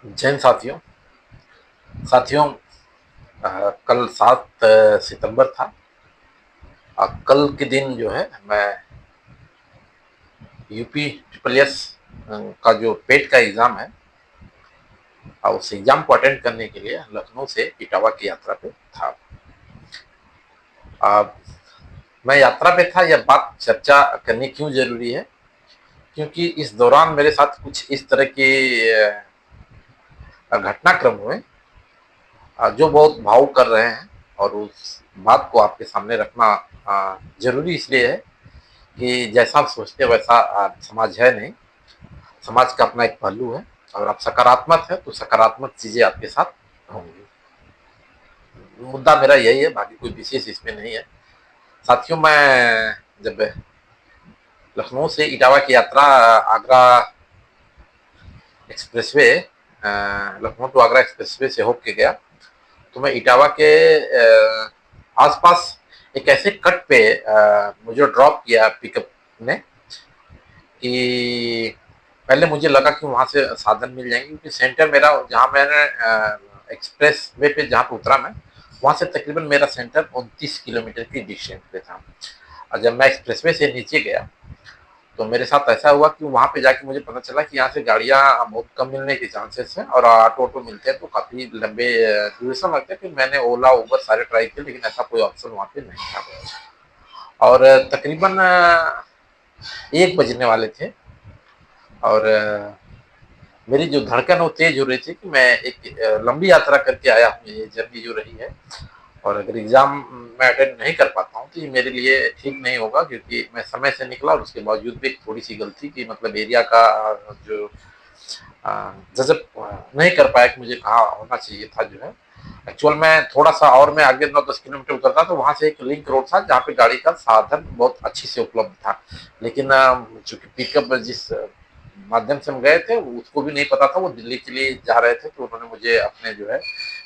जैन साथियों साथियों कल 7 सितंबर था। कल के दिन जो है मैं यूपी ट्रिपल एस का जो पेट का एग्ज़ाम है उस एग्ज़ाम को अटेंड करने के लिए लखनऊ से इटावा की यात्रा पे था। आ, मैं यात्रा पे था, यह बात चर्चा करनी क्यों ज़रूरी है, क्योंकि इस दौरान मेरे साथ कुछ इस तरह के घटनाक्रम हुए जो बहुत भावुक कर रहे हैं। और उस बात को आपके सामने रखना ज़रूरी इसलिए है कि जैसा आप सोचते हैं वैसा समाज है नहीं। समाज का अपना एक पहलू है, और आप सकारात्मक है तो सकारात्मक चीज़ें आपके साथ होंगी। मुद्दा मेरा यही है, बाकी कोई विशेष इसमें नहीं है। साथियों, मैं जब लखनऊ से इटावा की यात्रा Agra expressway Lucknow to Agra expressway से होके गया, तो मैं इटावा के आसपास एक ऐसे कट पे मुझे ड्रॉप किया पिकअप ने कि पहले मुझे लगा कि वहाँ से साधन मिल जाएंगे, क्योंकि सेंटर मेरा जहाँ मैंने एक्सप्रेस वे पे जहाँ पे उतरा मैं, वहाँ से तकरीबन मेरा सेंटर 29 किलोमीटर की डिस्टेंस पे था। और जब मैं एक्सप्रेस वे से नीचे गया तो मेरे साथ ऐसा हुआ कि वहाँ पे जाके मुझे पता चला कि यहाँ से गाड़ियाँ बहुत कम मिलने के चांसेस हैं, और ऑटो मिलते हैं तो काफ़ी लंबे ड्यूरेशन लगते हैं। फिर मैंने ओला उबर सारे ट्राई किए, लेकिन ऐसा कोई ऑप्शन वहाँ पे नहीं था। और तकरीबन 1 बजने वाले थे, और मेरी जो धड़कन वो तेज हो रही थी कि मैं एक लंबी यात्रा करके आया हूँ, ये जर्नी जो रही है, और अगर एग्ज़ाम मैं अटेंड नहीं कर पाता हूँ तो ये मेरे लिए ठीक नहीं होगा, क्योंकि मैं समय से निकला और उसके बावजूद भी थोड़ी सी गलती की, मतलब एरिया का जो जजब नहीं कर पाया कि मुझे कहाँ होना चाहिए था जो है। एक्चुअल में थोड़ा सा और मैं आगे 9-10 किलोमीटर उतरता तो वहाँ से एक लिंक रोड था जहाँ पे गाड़ी का साधन बहुत अच्छी से उपलब्ध था, लेकिन चूंकि पिकअप जिस माध्यम से हम गए थे उसको भी नहीं पता था, वो दिल्ली के लिए जा रहे थे, तो उन्होंने मुझे अपने जो है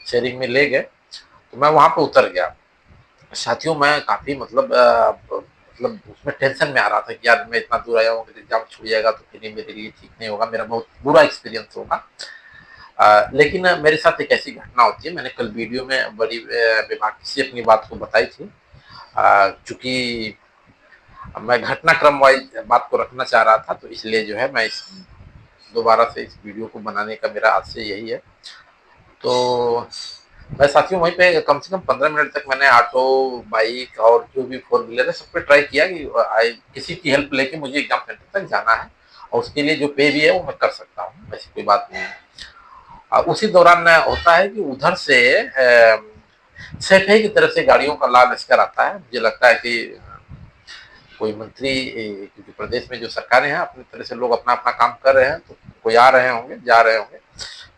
शेयरिंग में ले गए। तो मैं वहाँ पे उतर गया। साथियों, मैं काफ़ी मतलब उसमें टेंशन में आ रहा था कि यार मैं इतना दूर आया हूँ, अगर एग्जाम छूट जाएगा तो फिर ये मेरे लिए ठीक नहीं होगा, मेरा बहुत बुरा एक्सपीरियंस होगा। लेकिन मेरे साथ एक ऐसी घटना होती है, मैंने कल वीडियो में बड़ी बेबाकी से अपनी बात को बताई थी। चूंकि मैं घटनाक्रम वाइज बात को रखना चाह रहा था, तो इसलिए जो है मैं इस दोबारा से इस वीडियो को बनाने का मेरा आज से यही है। तो मैं साथियों वहीं पे कम से कम 15 मिनट तक मैंने ऑटो, बाइक और जो भी फोर व्हीलर है सब पे ट्राई किया कि किसी की हेल्प लेके मुझे एग्जाम सेंटर तक जाना है, और उसके लिए जो पे भी है वो मैं कर सकता हूँ, ऐसी कोई बात नहीं है। उसी दौरान होता है कि उधर से सैफे की तरफ से गाड़ियों का लाल लश्कर आता है। मुझे लगता है कि कोई मंत्री, क्योंकि प्रदेश में जो सरकारें हैं अपनी तरह से लोग अपना अपना काम कर रहे हैं, तो कोई आ रहे होंगे जा रहे होंगे,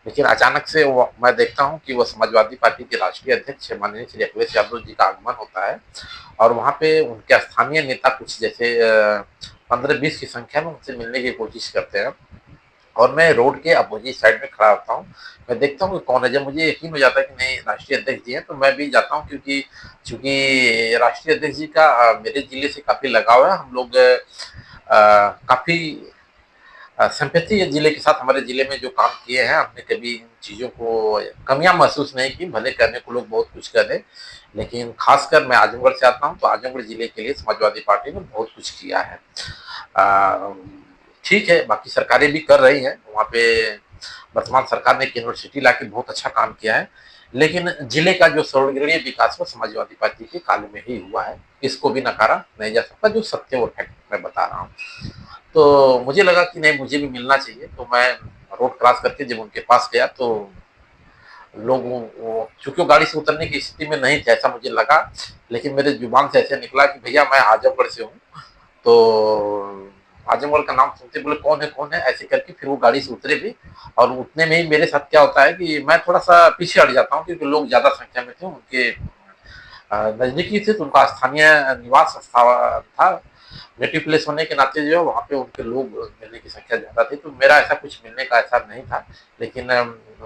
लेकिन अचानक से मैं देखता हूँ कि वो समाजवादी पार्टी के राष्ट्रीय अध्यक्ष माननीय श्री अखिलेश यादव जी का आगमन होता है, और वहाँ पे उनके स्थानीय नेता कुछ जैसे 15-20 की संख्या में उनसे मिलने की कोशिश करते हैं, और मैं रोड के अपोजिट साइड में खड़ा होता हूँ। मैं देखता हूँ कि कौन है, जब मुझे यकीन हो जाता है कि नहीं राष्ट्रीय अध्यक्ष जी हैं, तो मैं भी जाता हूँ, क्योंकि चूंकि राष्ट्रीय अध्यक्ष जी का मेरे जिले से काफ़ी लगाव है। हम लोग काफ़ी सिंपैथी है जिले के साथ, हमारे जिले में जो काम किए हैं हमने कभी इन चीज़ों को कमियां महसूस नहीं की, भले करने को लोग बहुत कुछ कर रहे, लेकिन खासकर मैं आजमगढ़ से आता हूं, तो आजमगढ़ जिले के लिए समाजवादी पार्टी ने बहुत कुछ किया है। आ, ठीक है, बाकी सरकारें भी कर रही हैं वहाँ पे। वर्तमान सरकार ने एक यूनिवर्सिटी ला के बहुत अच्छा काम किया है, लेकिन जिले का जो सर्वग्राही विकास वो समाजवादी पार्टी के काल में ही हुआ है, इसको भी नकारा नहीं जा सकता, जो सत्य वो फैक्ट मैं बता रहा हूँ। तो मुझे लगा कि नहीं मुझे भी मिलना चाहिए, तो मैं रोड क्रॉस करके जब उनके पास गया तो लोग चूंकि वो गाड़ी से उतरने की स्थिति में नहीं थे ऐसा मुझे लगा, लेकिन मेरे जुबान से ऐसे निकला कि भैया मैं आजमगढ़ से हूँ। तो आजमगढ़ का नाम सुनते बोले कौन है ऐसे करके, फिर वो गाड़ी से उतरे भी, और उतने में ही मेरे साथ क्या होता है कि मैं थोड़ा सा पीछे हट जाता हूँ, क्योंकि लोग ज्यादा संख्या में थे, उनके नजदीकी थे, तो उनका स्थानीय निवास था, नेटिव प्लेस होने के नाते जो है वहाँ पे उनके लोग मिलने की संख्या ज़्यादा थी, तो मेरा ऐसा कुछ मिलने का ऐसा नहीं था। लेकिन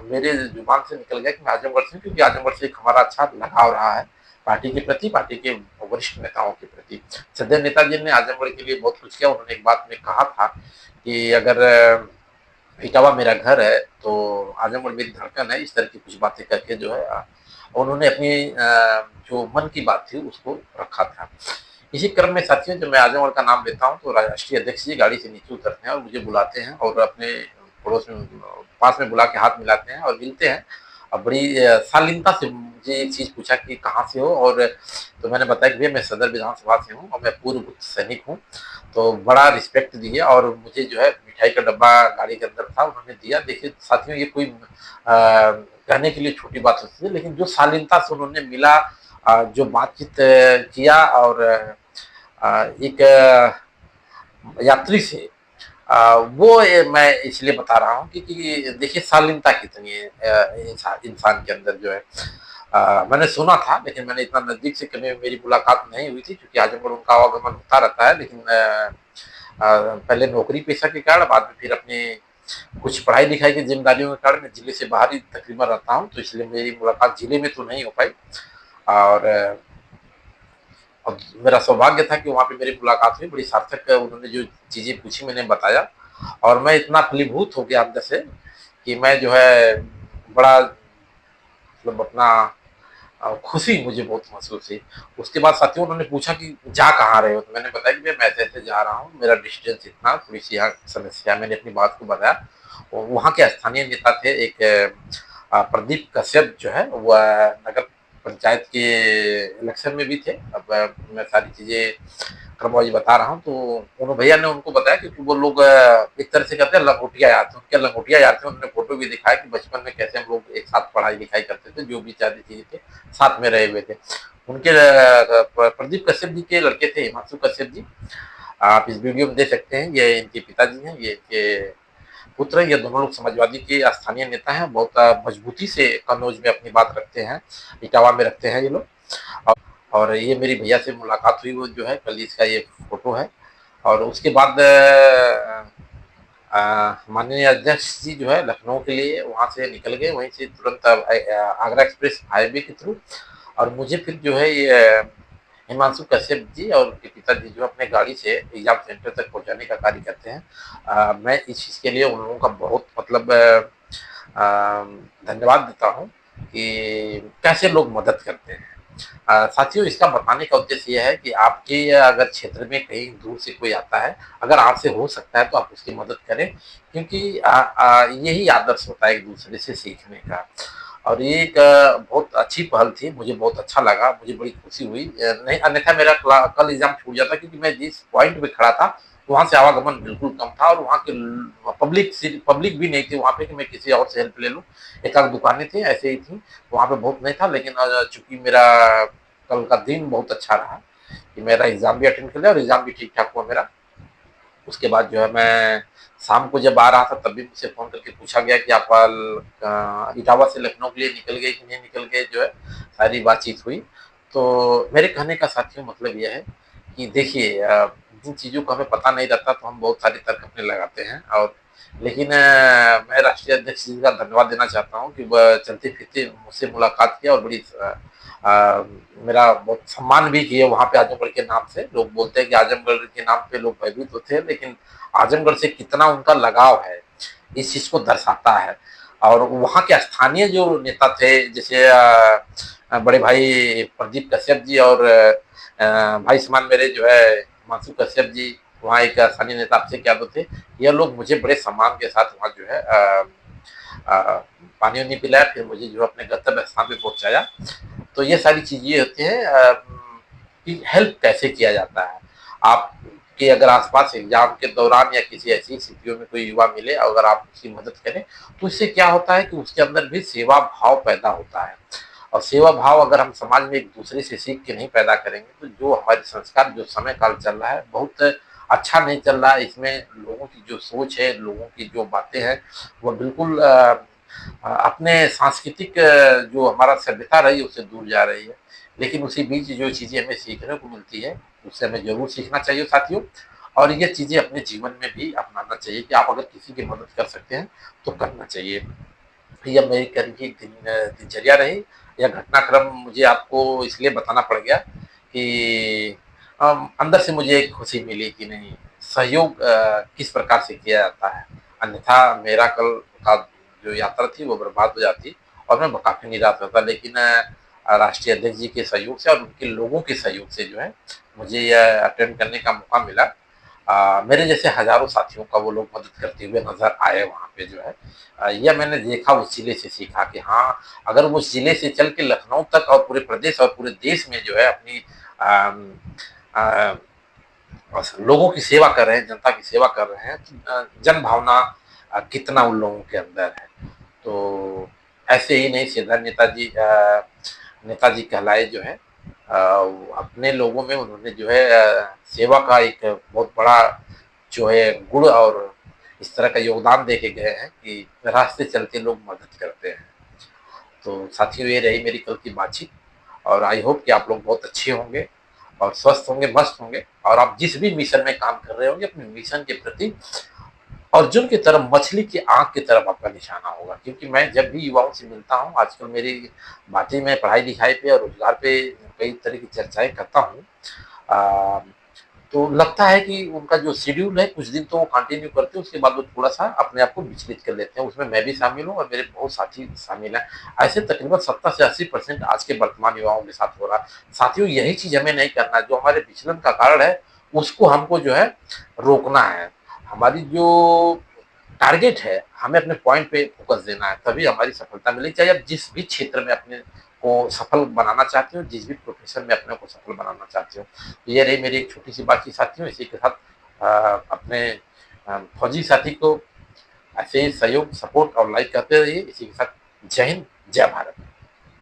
मेरे जुबान से निकल गया कि मैं आजमगढ़ से हूँ, क्योंकि आजमगढ़ से एक हमारा अच्छा लगाव रहा है पार्टी के प्रति, पार्टी के वरिष्ठ नेताओं के प्रति। सदैव नेताजी ने आजमगढ़ के लिए बहुत कुछ किया। उन्होंने एक बात में कहा था कि अगर इटावा मेरा घर है, तो आजमगढ़ मेरी धड़कन है, इस तरह की कुछ बातें करके जो है उन्होंने अपनी जो मन की बात थी उसको रखा था। इसी क्रम में साथियों जब मैं आजमगढ़ का नाम लेता हूँ तो राष्ट्रीय अध्यक्ष जी गाड़ी से नीचे उतरते हैं और मुझे बुलाते हैं और अपने पड़ोस में पास में बुला के हाथ मिलाते हैं और मिलते हैं। और बड़ी शालीनता से मुझे एक चीज़ पूछा कि कहाँ से हो, और तो मैंने बताया कि भैया मैं सदर विधानसभा से हूँ और मैं पूर्व सैनिक हूँ। तो बड़ा रिस्पेक्ट दिया और मुझे जो है मिठाई का डब्बा गाड़ी के अंदर था उन्होंने दिया। देखिए साथियों ये कोई कहने के लिए छोटी बात होती है, लेकिन जो शालीनता से उन्होंने मिला, जो बातचीत किया और एक यात्री से वो मैं इसलिए बता रहा हूँ क्योंकि देखिए शालीनता कितनी है इंसान के अंदर जो है। मैंने सुना था लेकिन मैंने इतना नज़दीक से कभी मेरी मुलाकात नहीं हुई थी क्योंकि आजमगढ़ उनका आवागमन होता रहता है, लेकिन पहले नौकरी पेशा के कारण बाद में फिर अपने कुछ पढ़ाई लिखाई की जिम्मेदारियों के कारण मैं जिले से बाहर ही तकरीबन रहता हूँ, तो इसलिए मेरी मुलाकात जिले में तो नहीं हो पाई। और अब मेरा सौभाग्य था कि वहाँ पे मेरी मुलाकात हुई, बड़ी सार्थक उन्होंने जो चीज़ें पूछी मैंने बताया और मैं इतना फलीभूत हो गया अंदर से कि मैं जो है बड़ा मतलब अपना खुशी मुझे बहुत महसूस हुई। उसके बाद साथियों उन्होंने पूछा कि जा कहाँ रहे हो? तो मैंने बताया कि भैया मैं ऐसे-ऐसे जा रहा हूँ, मेरा डिस्टेंस इतना, थोड़ी-सी यहाँ समस्या है, मैंने अपनी बात को बताया। वहाँ के स्थानीय नेता थे एक प्रदीप कश्यप जो है वह नगर पंचायत के इलेक्शन में भी थे। अब मैं सारी चीज़ें क्रमवाइज़ बता रहा हूँ, तो उन्होंने भैया ने उनको बताया क्योंकि वो लोग एक तरह से कहते हैं लंगोटिया यार थे, उनके लंगोटिया यार थे। उन्होंने फ़ोटो भी दिखाया कि बचपन में कैसे हम लोग एक साथ पढ़ाई-लिखाई करते थे, जो भी सारी चीज़ें थे, साथ में रहे हुए थे। उनके प्रदीप कश्यप जी के लड़के थे हिमांशु कश्यप जी, आप इस वीडियो में देख सकते हैं, ये इनके पिताजी हैं, ये इनके पुत्र, ये दोनों लोग समाजवादी के स्थानीय नेता हैं, बहुत मजबूती से कन्नौज में अपनी बात रखते हैं, इटावा में रखते हैं ये लोग। और ये मेरी भैया से मुलाकात हुई वो जो है कल, इसका ये फोटो है। और उसके बाद माननीय अध्यक्ष जी जो है लखनऊ के लिए वहाँ से निकल गए, वहीं से तुरंत आगरा एक्सप्रेस हाईवे के थ्रू, और मुझे फिर जो है ये हिमांशु कश्यप जी और उनके पिताजी जो अपने गाड़ी से एग्जाम सेंटर तक पहुंचाने का कार्य करते हैं। मैं इस चीज़ के लिए उन लोगों का बहुत मतलब धन्यवाद देता हूँ कि कैसे लोग मदद करते हैं। साथियों इसका बताने का उद्देश्य ये है कि आपके अगर क्षेत्र में कहीं दूर से कोई आता है, अगर आपसे हो सकता है तो आप उसकी मदद करें, क्योंकि यही आदर्श होता है एक दूसरे से सीखने का। और ये एक बहुत अच्छी पहल थी, मुझे बहुत अच्छा लगा, मुझे बड़ी खुशी हुई। नहीं अन्यथा मेरा कल एग्जाम छूट जाता क्योंकि मैं जिस पॉइंट पे खड़ा था वहाँ से आवागमन बिल्कुल कम था और वहाँ के पब्लिक भी नहीं थी वहाँ पे कि मैं किसी और से हेल्प ले लूँ। एक आध दुकानें थी ऐसे ही थी, वहाँ पे बहुत नहीं था, लेकिन चूंकि मेरा कल का दिन बहुत अच्छा रहा कि मेरा एग्जाम भी अटेंड कर लिया और एग्जाम भी ठीक ठाक हुआ मेरा। उसके बाद जो है मैं शाम को जब आ रहा था तब भी मुझसे फ़ोन करके पूछा गया कि आप इटावा से लखनऊ के लिए निकल गए कि नहीं निकल गए, जो है सारी बातचीत हुई। तो मेरे कहने का साथियों मतलब ये है कि देखिए जिन चीज़ों का हमें पता नहीं रहता तो हम बहुत सारे तर्क अपने लगाते हैं, और लेकिन मैं राष्ट्रीय अध्यक्ष जी का धन्यवाद देना चाहता हूँ कि वह चलते-फिरते मुझसे मुलाकात किया और बड़ी अ, मेरा बहुत सम्मान भी किए वहाँ पे आजमगढ़ के नाम से। लोग बोलते हैं कि आजमगढ़ के नाम पे लोग भयभीत होते हैं, लेकिन आजमगढ़ से कितना उनका लगाव है, इस चीज़ को दर्शाता है। और वहाँ के स्थानीय जो नेता थे जैसे बड़े भाई प्रदीप कश्यप जी और भाई समान मेरे जो है हिमांशु कश्यप जी, वहाँ एक स्थानीय नेता अभिषेक यादव थे। ये लोग मुझे बड़े सम्मान के साथ वहाँ जो है अ, पानी-वानी पिलाया, फिर मुझे जो है अपने गंतव्य स्थान पे पहुँचाया। तो ये सारी चीज़ें होती हैं कि हेल्प कैसे किया जाता है। आपके अगर आस-पास एग्ज़ाम के दौरान या किसी ऐसी स्थितियों में कोई युवा मिले, अगर आप उसकी मदद करें, तो इससे क्या होता है कि उसके अंदर भी सेवा भाव पैदा होता है। और सेवा भाव अगर हम समाज में एक-दूसरे से सीख के नहीं पैदा करेंगे, तो जो हमारे संस्कार जो समय काल चल रहा है, बहुत अच्छा नहीं चल रहा है। इसमें लोगों की जो सोच है, लोगों की जो बातें हैं, वो बिल्कुल अपने सांस्कृतिक जो हमारा सभ्यता रही है उससे दूर जा रही है। लेकिन उसी बीच जो चीज़ें हमें सीखने को मिलती है, उससे हमें ज़रूर सीखना चाहिए साथियों, और ये चीज़ें अपने जीवन में भी अपनाना चाहिए कि आप अगर किसी की मदद कर सकते हैं, तो करना चाहिए। यह मेरी कल की दिनचर्या रही। यह घटनाक्रम मुझे आपको इसलिए बताना पड़ गया कि अंदर से मुझे एक खुशी मिली कि नहीं, सहयोग किस प्रकार से किया जाता है। अन्यथा मेरा कल का जो यात्रा थी वो बर्बाद हो जाती और मैं काफ़ी निराश होता। लेकिन राष्ट्रीय अध्यक्ष जी के सहयोग से और उनके लोगों के सहयोग से जो है मुझे यह अटेंड करने का मौका मिला। मेरे जैसे हज़ारों साथियों का वो लोग मदद करते हुए नज़र आए वहाँ पे जो है। यह मैंने देखा उस ज़िले से सीखा कि हाँ, अगर वो उस ज़िले से चल के लखनऊ तक और पूरे प्रदेश और पूरे देश में जो है अपनी अम, अ, लोगों की सेवा कर रहे हैं, जनता की सेवा कर रहे हैं, जन भावना कितना उन लोगों के अंदर है। तो ऐसे ही नहीं सीधा नेताजी कहलाए जो है अपने लोगों में उन्होंने जो है सेवा का एक बहुत बड़ा जो है गुण और इस तरह का योगदान दे के गए हैं कि रास्ते चलते लोग मदद करते हैं। तो साथियों ये रही मेरी कल की बातचीत और आई होप कि आप लोग बहुत अच्छे होंगे और स्वस्थ होंगे, मस्त होंगे और आप जिस भी मिशन में काम कर रहे होंगे अपने मिशन के प्रति अर्जुन की तरफ मछली की आंख की तरफ आपका निशाना होगा। क्योंकि मैं जब भी युवाओं से मिलता हूँ आजकल मेरी बातें मैं पढ़ाई लिखाई पे और रोजगार पे कई तरह की चर्चाएं करता हूँ। आ, तो लगता है कि उनका जो शेड्यूल है कुछ दिन तो वो कंटिन्यू करते हैं उसके बाद वो थोड़ा सा अपने आप को विचलित कर लेते हैं। उसमें मैं भी शामिल हूँ और मेरे बहुत साथी शामिल हैं। ऐसे तकरीबन 70 से 80% आज के वर्तमान युवाओं के साथ हो रहा है। साथियों यही चीज हमें नहीं करना। जो हमारे विचलन का कारण है उसको हमको जो है रोकना है। हमारी जो टारगेट है हमें अपने पॉइंट पे फोकस देना है तभी हमारी सफलता मिलेगी। चाहे आप जिस भी क्षेत्र में अपने को सफल बनाना चाहते हो, जिस भी प्रोफेशन में अपने को सफल बनाना चाहते हो। तो ये रही मेरी एक छोटी सी बातचीत साथियों। इसी के साथ अपने फौजी साथी को ऐसे ही सहयोग सपोर्ट और लाइक करते रहिए। इसी के साथ जय हिंद, जय भारत।